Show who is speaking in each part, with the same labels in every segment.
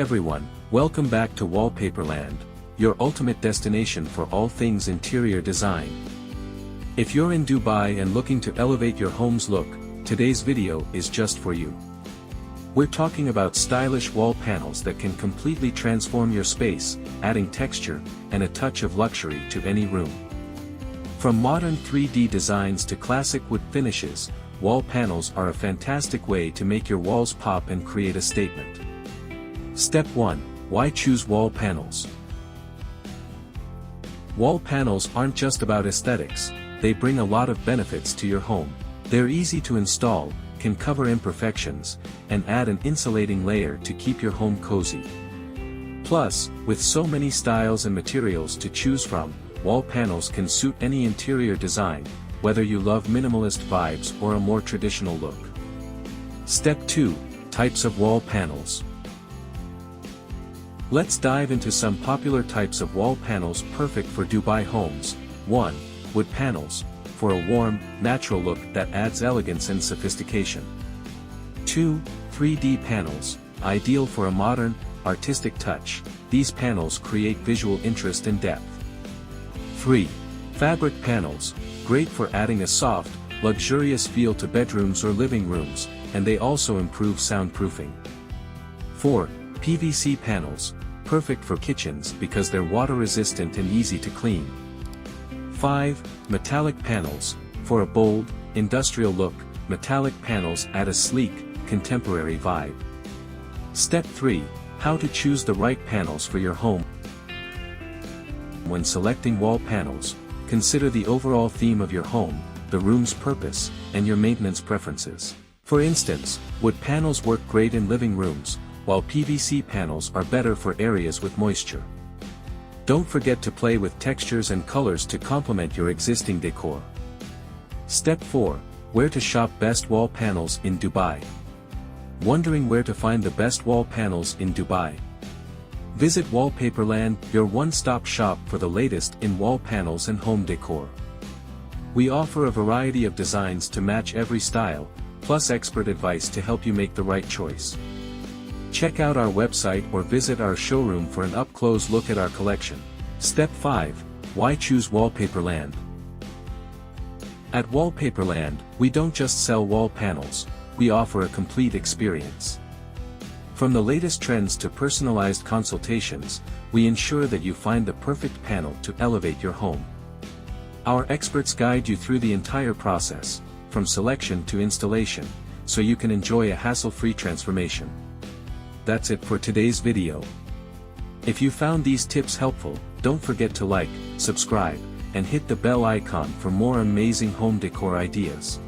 Speaker 1: everyone, welcome back to Wallpaperland, your ultimate destination for all things interior design. If you're in Dubai and looking to elevate your home's look, today's video is just for you. We're talking about stylish wall panels that can completely transform your space, adding texture and a touch of luxury to any room. From modern 3D designs to classic wood finishes, wall panels are a fantastic way to make your walls pop and create a statement. Step 1. Why choose wall panels? Wall panels aren't just about aesthetics, they bring a lot of benefits to your home. They're easy to install, can cover imperfections, and add an insulating layer to keep your home cozy. Plus, with so many styles and materials to choose from, wall panels can suit any interior design, whether you love minimalist vibes or a more traditional look. Step 2. Types of wall panels. Let's dive into some popular types of wall panels perfect for Dubai homes. 1. Wood panels, for a warm, natural look that adds elegance and sophistication. 2. 3D panels, ideal for a modern, artistic touch. These panels create visual interest and depth. 3. Fabric panels, great for adding a soft, luxurious feel to bedrooms or living rooms, and they also improve soundproofing. 4. PVC panels, perfect for kitchens because they're water-resistant and easy to clean. 5. Metallic panels, for a bold, industrial look, metallic panels add a sleek, contemporary vibe. Step 3. How to choose the right panels for your home. When selecting wall panels, consider the overall theme of your home, the room's purpose, and your maintenance preferences. For instance, wood panels work great in living rooms, while PVC panels are better for areas with moisture. Don't forget to play with textures and colors to complement your existing decor. Step 4. Where to shop best wall panels in Dubai. Wondering where to find the best wall panels in Dubai? Visit Wallpaperland, your one-stop shop for the latest in wall panels and home decor. We offer a variety of designs to match every style, plus expert advice to help you make the right choice. Check out our website or visit our showroom for an up-close look at our collection. Step 5. Why choose Wallpaperland? At Wallpaperland, we don't just sell wall panels, we offer a complete experience. From the latest trends to personalized consultations, we ensure that you find the perfect panel to elevate your home. Our experts guide you through the entire process, from selection to installation, so you can enjoy a hassle-free transformation. That's it for today's video. If you found these tips helpful, don't forget to like, subscribe, and hit the bell icon for more amazing home decor ideas.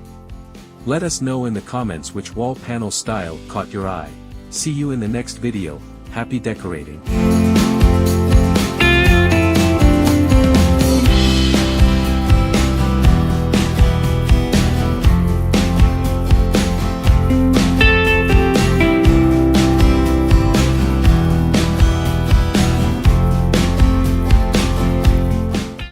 Speaker 1: Let us know in the comments which wall panel style caught your eye. See you in the next video. Happy decorating!